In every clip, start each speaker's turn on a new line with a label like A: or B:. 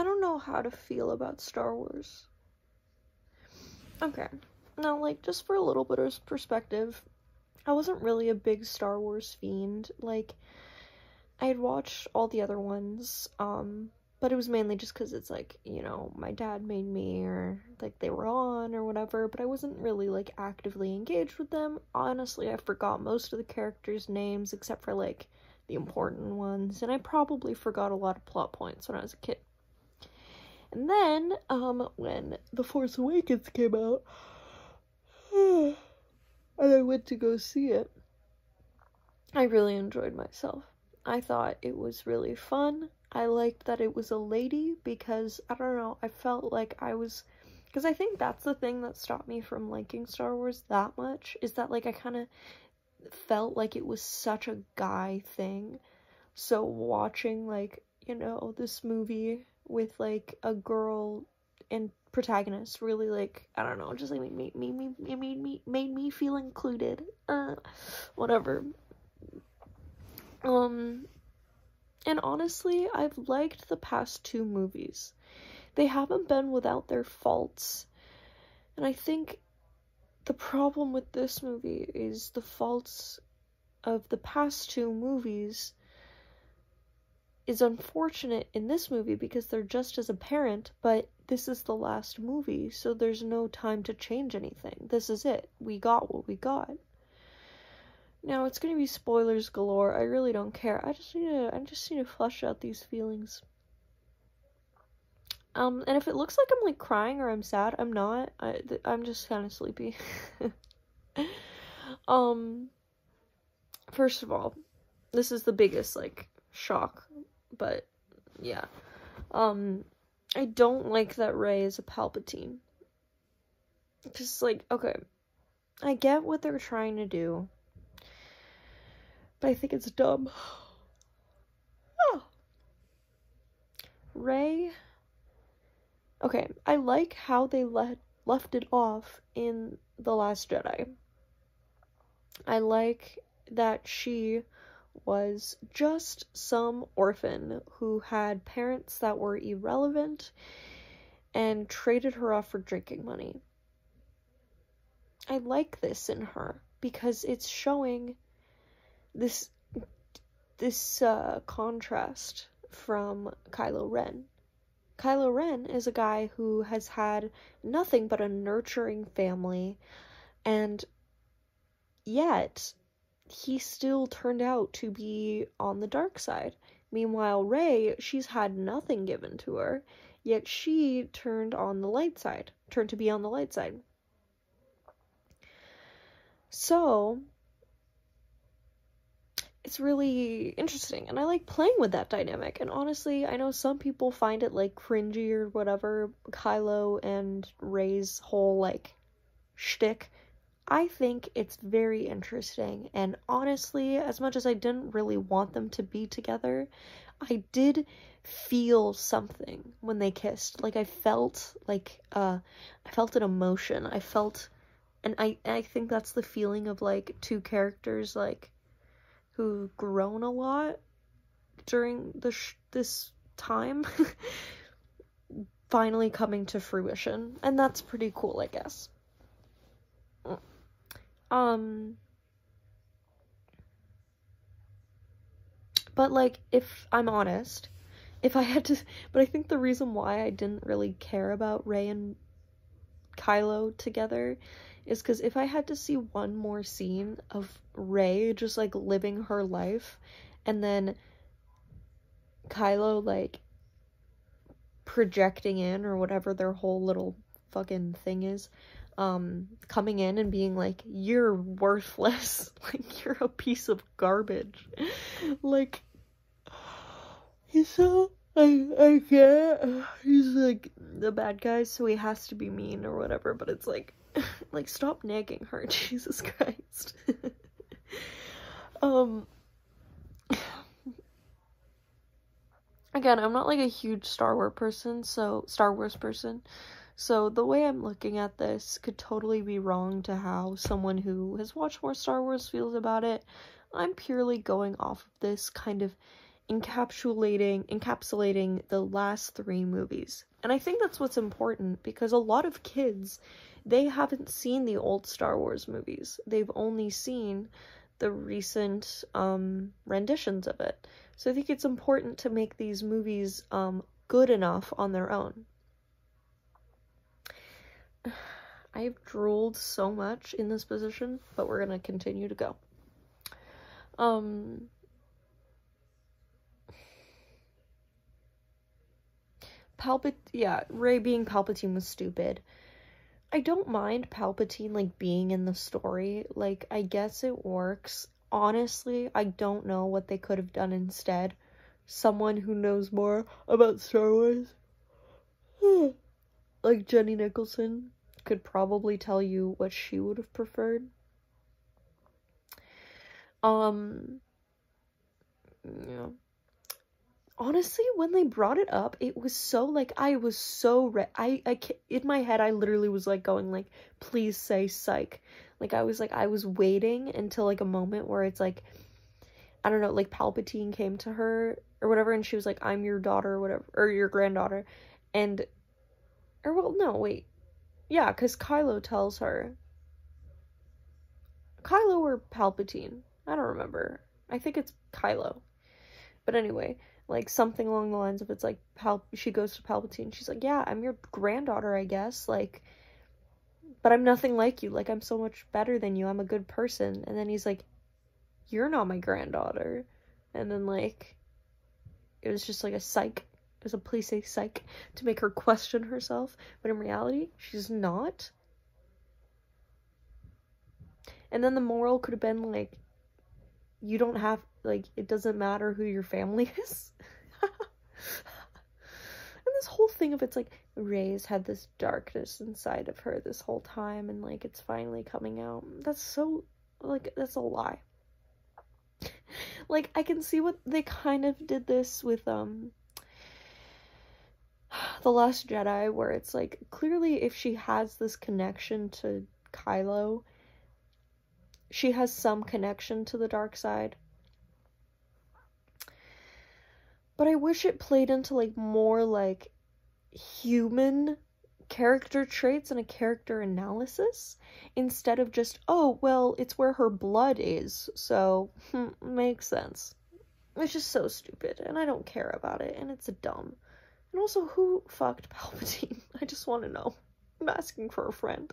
A: I don't know how to feel about Star Wars. Okay, now, like, just for a little bit of perspective, I wasn't really a big Star Wars fiend. Like, I had watched all the other ones, but it was mainly just because it's, like, you know, my dad made me, or, like, they were on, or whatever, but I wasn't really, like, actively engaged with them. Honestly, I forgot most of the characters' names, except for, like, the important ones, and I probably forgot a lot of plot points when I was a kid. And then, when The Force Awakens came out, and I went to go see it, I really enjoyed myself. I thought it was really fun. I liked that it was a lady, because, I don't know, I felt like I was, because I think that's the thing that stopped me from liking Star Wars that much, is that, like, I kind of felt like it was such a guy thing. So watching, like, you know, this movie with, like, a girl and protagonist really, like, I don't know, just, like, made me feel included. Whatever. And honestly, I've liked the past two movies. They haven't been without their faults. And I think the problem with this movie is the faults of the past two movies is unfortunate in this movie because they're just as apparent, but this is the last movie, so there's no time to change anything. This is it. We got what we got. Now, it's gonna be spoilers galore. I really don't care. I just need to flush out these feelings. And if it looks like I'm, like, crying or I'm sad, I'm not. I'm just kind of sleepy. First of all, this is the biggest, like, shock, but, yeah. I don't like that Rey is a Palpatine. Just, like, okay, I get what they're trying to do, but I think it's dumb. Oh. Rey, okay, I like how they left it off in The Last Jedi. I like that she was just some orphan who had parents that were irrelevant and traded her off for drinking money. I like this in her because it's showing this contrast from Kylo Ren. Kylo Ren is a guy who has had nothing but a nurturing family, and yet he still turned out to be on the dark side. Meanwhile, Rey, she's had nothing given to her, yet she turned to be on the light side. So, it's really interesting, and I like playing with that dynamic, and honestly, I know some people find it, like, cringy or whatever, Kylo and Rey's whole, like, shtick. I think it's very interesting, and honestly, as much as I didn't really want them to be together, I did feel something when they kissed. Like, I felt an emotion. And I think that's the feeling of, like, two characters, like, who've grown a lot during this time, finally coming to fruition, and that's pretty cool, I guess. But, like, if I'm honest, but I think the reason why I didn't really care about Rey and Kylo together is because if I had to see one more scene of Rey just, like, living her life, and then Kylo, like, projecting in, or whatever their whole little fucking thing is, coming in and being like, you're worthless, like, you're a piece of garbage, like, he's so, I can't, he's, like, the bad guy, so he has to be mean or whatever, but it's like, stop nagging her, Jesus Christ. Again, I'm not, like, a huge Star Wars person, so the way I'm looking at this could totally be wrong to how someone who has watched more Star Wars feels about it. I'm purely going off of this kind of encapsulating the last 3 movies. And I think that's what's important, because a lot of kids, they haven't seen the old Star Wars movies. They've only seen the recent renditions of it. So I think it's important to make these movies good enough on their own. I've drooled so much in this position, but we're gonna continue to go. Rey being Palpatine was stupid. I don't mind Palpatine, like, being in the story. Like, I guess it works. Honestly, I don't know what they could have done instead. Someone who knows more about Star Wars, like Jenny Nicholson, could probably tell you what she would have preferred. Yeah. Honestly, when they brought it up, it was so, like, I was so in my head, I literally was, like, going, like, please say psych. Like, I was waiting until, like, a moment where it's, like, I don't know, like, Palpatine came to her, or whatever, and she was, like, I'm your daughter, or whatever, or your granddaughter, and, or, well, no, wait, yeah, because Kylo tells her, Kylo or Palpatine, I don't remember, I think it's Kylo, but anyway, like, something along the lines of, it's like, she goes to Palpatine, she's like, yeah, I'm your granddaughter, I guess, like, but I'm nothing like you, like, I'm so much better than you, I'm a good person, and then he's like, you're not my granddaughter, and then, like, it was just, like, a psych, it was a please say psych, to make her question herself, but in reality, she's not, and then the moral could have been, like, you don't have, like, it doesn't matter who your family is. And this whole thing of, it's like, Rey's had this darkness inside of her this whole time, and, like, it's finally coming out. That's so, like, that's a lie. Like, I can see what they kind of did this with, The Last Jedi, where it's, like, clearly if she has this connection to Kylo, she has some connection to the dark side. But I wish it played into, like, more, like, human character traits and a character analysis, instead of just, oh, well, it's where her blood is, so, makes sense. It's just so stupid, and I don't care about it, and it's dumb. And also, who fucked Palpatine? I just want to know. I'm asking for a friend.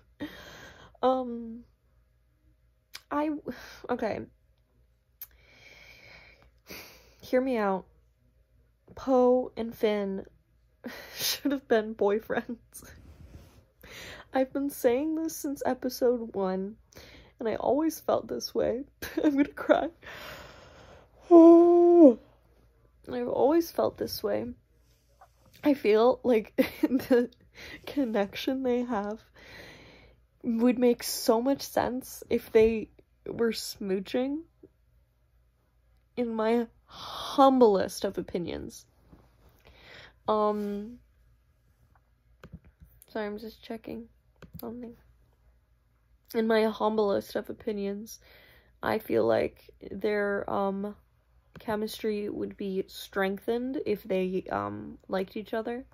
A: Okay. Hear me out. Poe and Finn should have been boyfriends. I've been saying this since episode 1, and I always felt this way. I'm gonna cry. I've always felt this way. I feel like the connection they have would make so much sense if they were smooching, in my humblest of opinions. Sorry, I'm just checking something. In my humblest of opinions, I feel like their chemistry would be strengthened if they liked each other.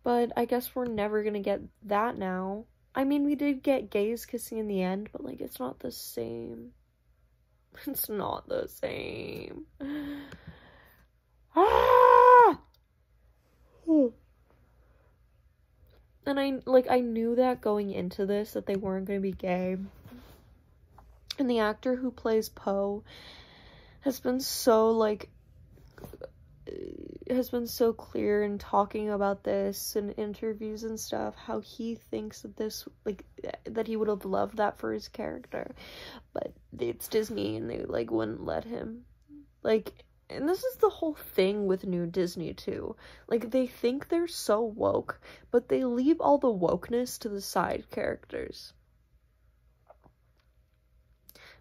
A: But I guess we're never gonna get that now. I mean, we did get gays kissing in the end, but, like, it's not the same. It's not the same. Ah! And I knew that going into this, that they weren't going to be gay. And the actor who plays Poe has been so, like, has been so clear in talking about this in interviews and stuff, how he thinks that this, like, that he would have loved that for his character, but it's Disney and they, like, wouldn't let him. Like, and this is the whole thing with new Disney too, like, they think they're so woke, but they leave all the wokeness to the side characters.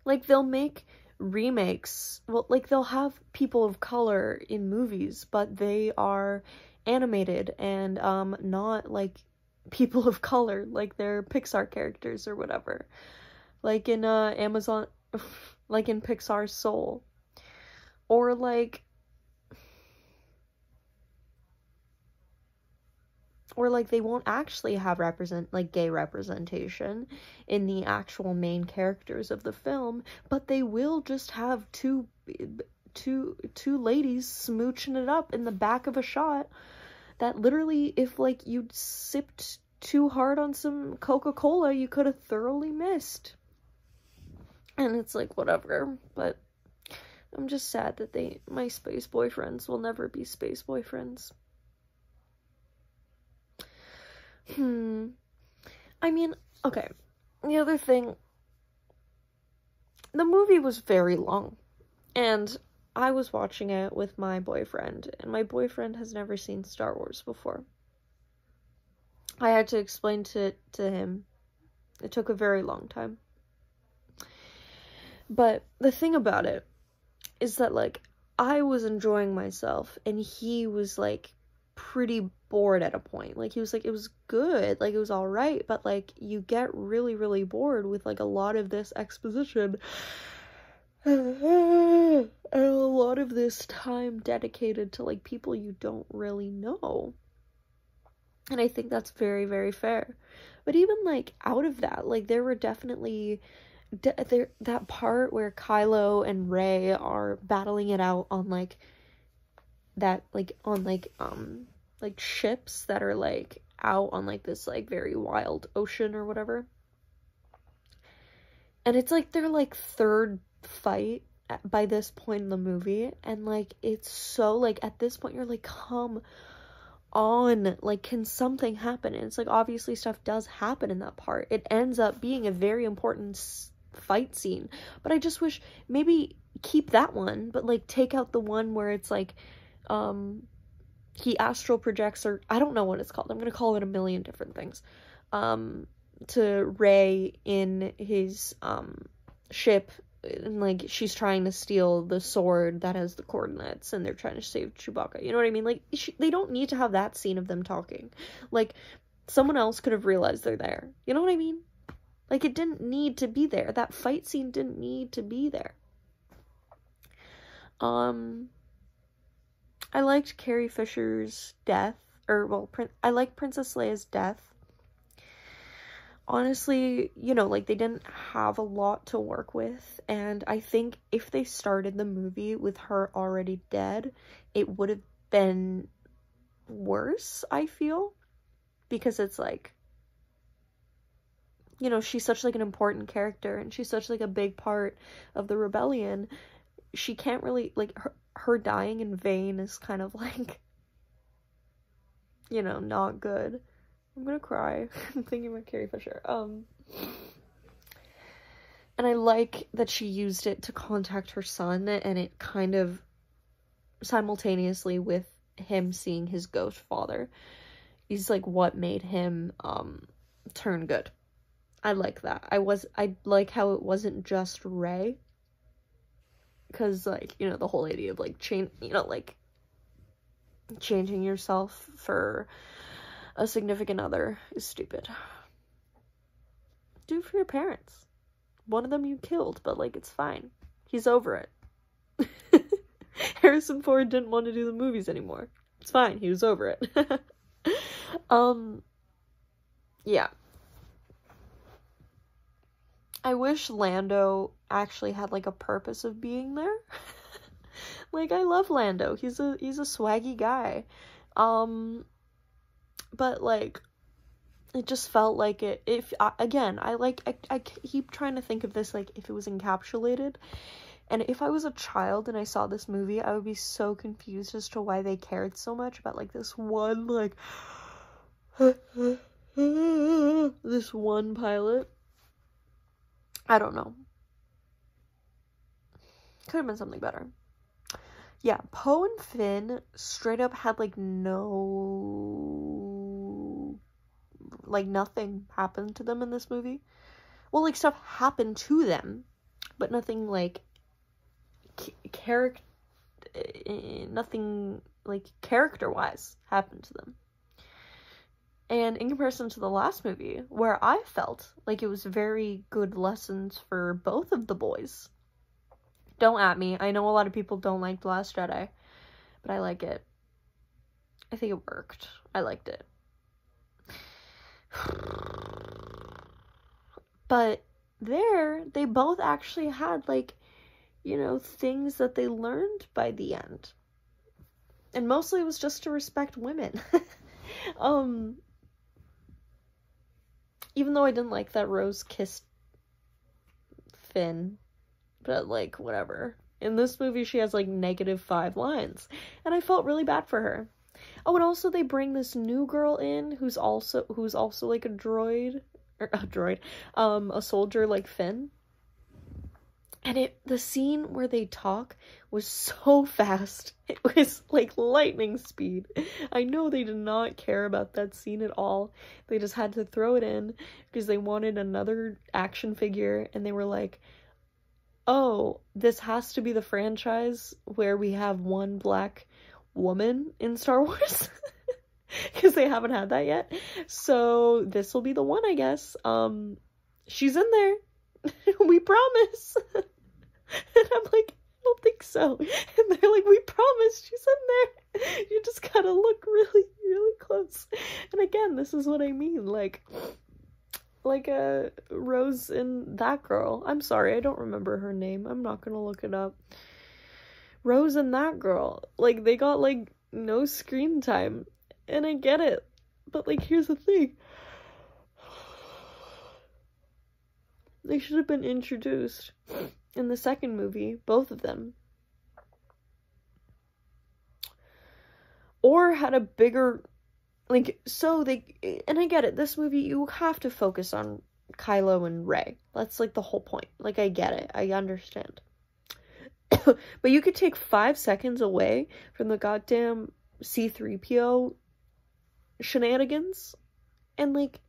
A: Like, they'll make remakes, well, like, they'll have people of color in movies, but they are animated and not, like, people of color, like they're Pixar characters or whatever, like in Amazon, like in Pixar's Soul, or like or like they won't actually have gay representation in the actual main characters of the film, but they will just have two ladies smooching it up in the back of a shot that literally, if like you sipped too hard on some Coca-Cola, you could have thoroughly missed. And it's like, whatever, but I'm just sad that my space boyfriends will never be space boyfriends. I mean, okay, the other thing, the movie was very long, and I was watching it with my boyfriend, and my boyfriend has never seen Star Wars before. I had to explain to him. It took a very long time. But the thing about it is that, like, I was enjoying myself, and he was, like, pretty bored at a point. Like, he was like, it was good, like, it was alright, but, like, you get really, really bored with, like, a lot of this exposition, and a lot of this time dedicated to, like, people you don't really know. And I think that's very, very fair. But even, like, out of that, like, there were definitely that part where Kylo and Rey are battling it out on, like, that, like, on, like ships that are, like, out on, like, this, like, very wild ocean or whatever. And it's, like, their, like, third fight by this point in the movie. And, like, it's so, like, at this point, you're like, come on, like, can something happen? And it's, like, obviously stuff does happen in that part. It ends up being a very important fight scene. But I just wish, maybe keep that one, but, like, take out the one where it's, like, he astral projects, or I don't know what it's called. I'm gonna call it a million different things. To Rey in his ship, and, like, she's trying to steal the sword that has the coordinates, and they're trying to save Chewbacca. You know what I mean? Like, they don't need to have that scene of them talking. Like, someone else could have realized they're there. You know what I mean? Like, it didn't need to be there. That fight scene didn't need to be there. I liked Carrie Fisher's death, I liked Princess Leia's death. Honestly, you know, like, they didn't have a lot to work with, and I think if they started the movie with her already dead, it would have been worse, I feel, because it's like, you know, she's such, like, an important character, and she's such, like, a big part of the rebellion. She can't really, like, her dying in vain is kind of, like, you know, not good. I'm gonna cry. I'm thinking about Carrie Fisher. And I like that she used it to contact her son, and it kind of simultaneously with him seeing his ghost father is, like, what made him turn good. I like that. I like how it wasn't just Rey, because, like, you know, the whole idea of, like, changing yourself for a significant other is stupid. Do it for your parents. One of them you killed, but, like, it's fine. He's over it. Harrison Ford didn't want to do the movies anymore. It's fine. He was over it. Yeah. I wish Lando actually had, like, a purpose of being there. Like, I love Lando. He's a swaggy guy. But, like, it just felt like it, I keep trying to think of this, like, if it was encapsulated, and if I was a child and I saw this movie, I would be so confused as to why they cared so much about, like, this one, like, this one pilot. I don't know. Could have been something better. Yeah, Poe and Finn straight up had, like, nothing happened to them in this movie. Well, like, stuff happened to them, but nothing, like, nothing, like, character-wise happened to them. And in comparison to the last movie, where I felt like it was very good lessons for both of the boys. Don't at me. I know a lot of people don't like The Last Jedi, but I like it. I think it worked. I liked it. But there, they both actually had, like, you know, things that they learned by the end. And mostly it was just to respect women. Even though I didn't like that Rose kissed Finn, but, like, whatever. In this movie, she has, like, -5 lines, and I felt really bad for her. Oh, and also they bring this new girl in who's also like a droid, or a soldier like Finn. And the scene where they talk was so fast. It was like lightning speed. I know they did not care about that scene at all. They just had to throw it in because they wanted another action figure, and they were like, oh, this has to be the franchise where we have one black woman in Star Wars. Because they haven't had that yet. So this will be the one, I guess. She's in there. We promise. And I'm like, I don't think so. And they're like, we promise she's in there. You just gotta look really, really close. And again, this is what I mean. Like Rose and that girl. I'm sorry, I don't remember her name. I'm not gonna look it up. Rose and that girl. Like, they got, like, no screen time. And I get it. But, like, here's the thing. They should have been introduced in the second movie, both of them. Or had a bigger, like, so they, and I get it, this movie, you have to focus on Kylo and Rey. That's, like, the whole point. Like, I get it. I understand. But you could take 5 seconds away from the goddamn C-3PO shenanigans and, like,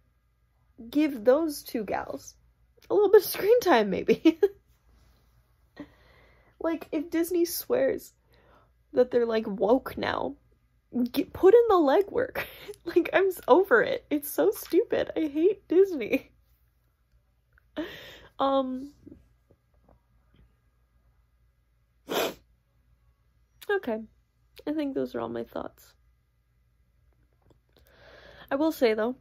A: give those two gals a little bit of screen time, maybe. Like, if Disney swears that they're, like, woke now, put in the legwork. Like, I'm over it. It's so stupid. I hate Disney. Okay. I think those are all my thoughts. I will say, though,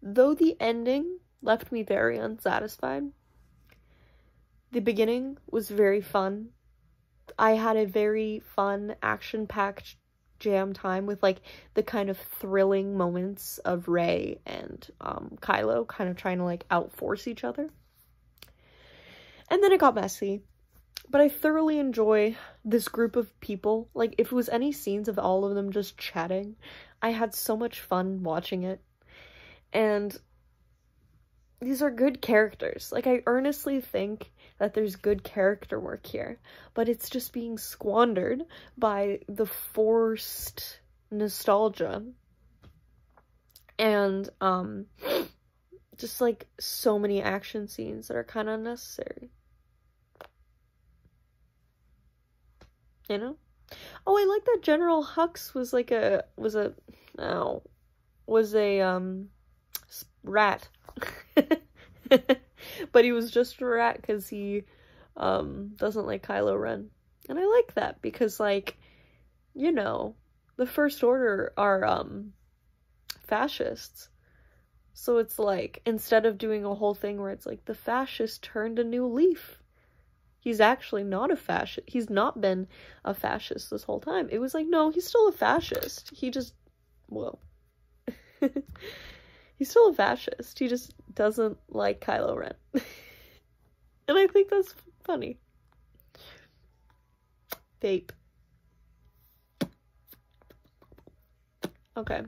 A: though the ending left me very unsatisfied, the beginning was very fun. I had a very fun, action-packed jam time with, like, the kind of thrilling moments of Rey and Kylo kind of trying to, like, outforce each other. And then it got messy. But I thoroughly enjoy this group of people. Like, if it was any scenes of all of them just chatting, I had so much fun watching it. And these are good characters. Like, I earnestly think that there's good character work here, but it's just being squandered by the forced nostalgia and just, like, so many action scenes that are kind of unnecessary, you know? Oh, I like that General Hux was a rat. But he was just a rat because he doesn't like Kylo Ren. And I like that because, like, you know, the First Order are fascists. So it's like, instead of doing a whole thing where it's like the fascist turned a new leaf, he's actually not a fascist. He's not been a fascist this whole time. It was like, no, he's still a fascist. He just, whoa. He's still a fascist. He just doesn't like Kylo Ren. And I think that's funny. Vape. Okay.